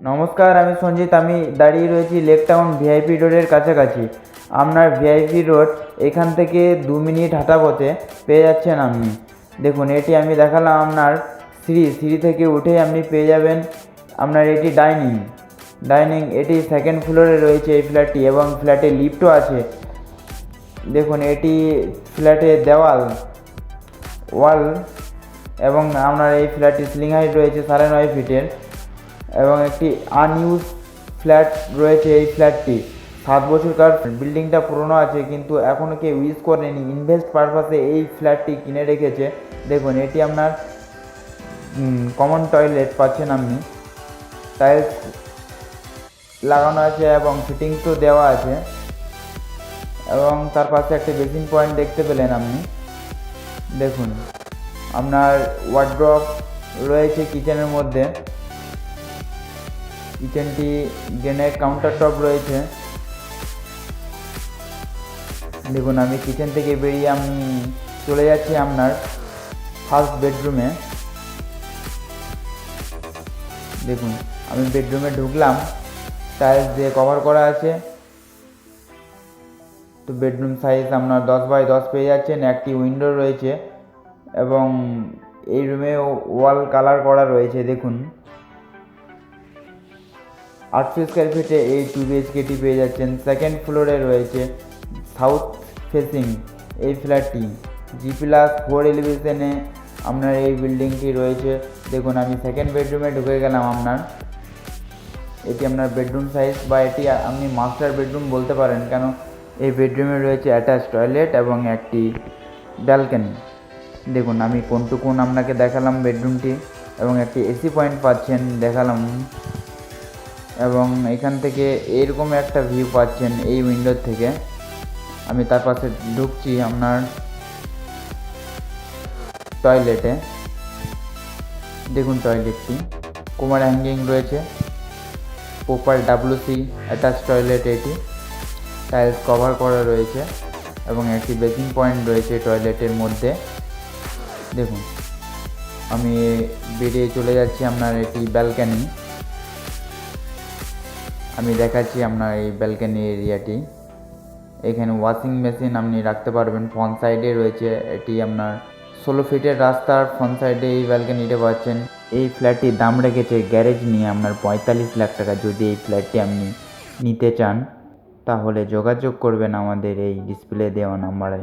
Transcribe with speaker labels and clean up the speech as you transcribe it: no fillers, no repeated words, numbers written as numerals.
Speaker 1: নমস্কার, আমি সঞ্জিত। আমি দাঁড়িয়ে রয়েছি লেক টাউন ভিআইপি রোডের কাছাকাছি। আপনার ভিআইপি রোড এখান থেকে 2 মিনিট হাঁটা পথে পেয়ে যাচ্ছেন আপনি। দেখুন, এটি আমি দেখালাম আপনার সিঁড়ি থেকে উঠেই আপনি পেয়ে যাবেন আপনার এটি ডাইনিং। এটি সেকেন্ড ফ্লোরে রয়েছে এই ফ্ল্যাটটি, এবং ফ্ল্যাটে লিফটও আছে। দেখুন, এটি ফ্ল্যাটের ওয়াল এবং আপনার এই ফ্ল্যাটটি সিলিং হাইট রয়েছে 9.5 ফিটের, এবং একটি আনইউজ ফ্ল্যাট রয়েছে এই ফ্ল্যাটটি। 7 বছরকার বিল্ডিংটা পুরনো আছে, কিন্তু এখনও কেউ ইউজ করেনি। ইনভেস্ট পারপাসে এই ফ্ল্যাটটি কিনে রেখেছে। দেখুন, এটি আপনার কমন টয়লেট পাচ্ছেন আপনি, টাইলস লাগানো আছে এবং ফিটিংসও দেওয়া আছে, এবং তার পাশে একটা বেসিন পয়েন্ট দেখতে পেলেন আপনি। দেখুন, আপনার ওয়ার্ড্রপ রয়েছে কিচেনের মধ্যে। কিচেনটি গ্রেনাইট কাউন্টার টপ রয়েছে। দেখুন, আমি কিচেন থেকে বেরিয়ে আমি চলে যাচ্ছি আপনার ফার্স্ট বেডরুমে। দেখুন, আমি বেডরুমে ঢুকলাম, টাইলস দিয়ে কভার করা আছে। তো বেডরুম সাইজ আপনার 10x10 পেয়ে যাচ্ছেন। একটি উইন্ডো রয়েছে, এবং এই রুমে ওয়াল কালার করা রয়েছে। দেখুন, 800 স্কোয়ার ফিটে এই 2BHKটি পেয়ে যাচ্ছেন। সেকেন্ড ফ্লোরে রয়েছে, সাউথ ফেসিং এই ফ্ল্যাটটি। G+4 এলিভেশনে আপনার এই বিল্ডিংটি রয়েছে। দেখুন, আমি সেকেন্ড বেডরুমে ঢুকে গেলাম আপনার। এটি আপনার বেডরুম সাইজ, বা এটি আপনি মাস্টার বেডরুম বলতে পারেন, কেন এই বেডরুমে রয়েছে অ্যাটাচ টয়লেট এবং একটি ব্যালকনি। দেখুন, আমি কোন আপনাকে দেখালাম বেডরুমটি, এবং একটি এসি পয়েন্ট পাচ্ছেন দেখালাম, এবং এখান থেকে এরকম একটা ভিউ পাচ্ছেন এই উইন্ডোর থেকে। আমি তার পাশে ঢুকছি আপনার টয়লেটে। দেখুন, টয়লেটটি কোমর হ্যাঙ্গিং রয়েছে, প্রপার WC অ্যাটাচ টয়লেট এটি। টাইলস কভার করা রয়েছে, এবং একটি বেসিন পয়েন্ট রয়েছে টয়লেটের মধ্যে। দেখুন, আমি বেরিয়ে চলে যাচ্ছি আপনার এটি ব্যালকনি। আমি দেখাচ্ছি আপনার এই ব্যালকনি এরিয়াটি। এখানে ওয়াশিং মেশিন আপনি রাখতে পারবেন। ফ্রন্ট সাইডে রয়েছে এটি আপনার 16 ফিটের রাস্তার ফ্রন্ট সাইডে এই ব্যালকনিটা পাচ্ছেন। এই ফ্ল্যাটটির দাম রেখেছে গ্যারেজ নিয়ে আপনার 45 লাখ টাকা। যদি এই ফ্ল্যাটটি আপনি নিতে চান, তাহলে যোগাযোগ করবেন আমাদের এই ডিসপ্লে দেওয়া নাম্বারে।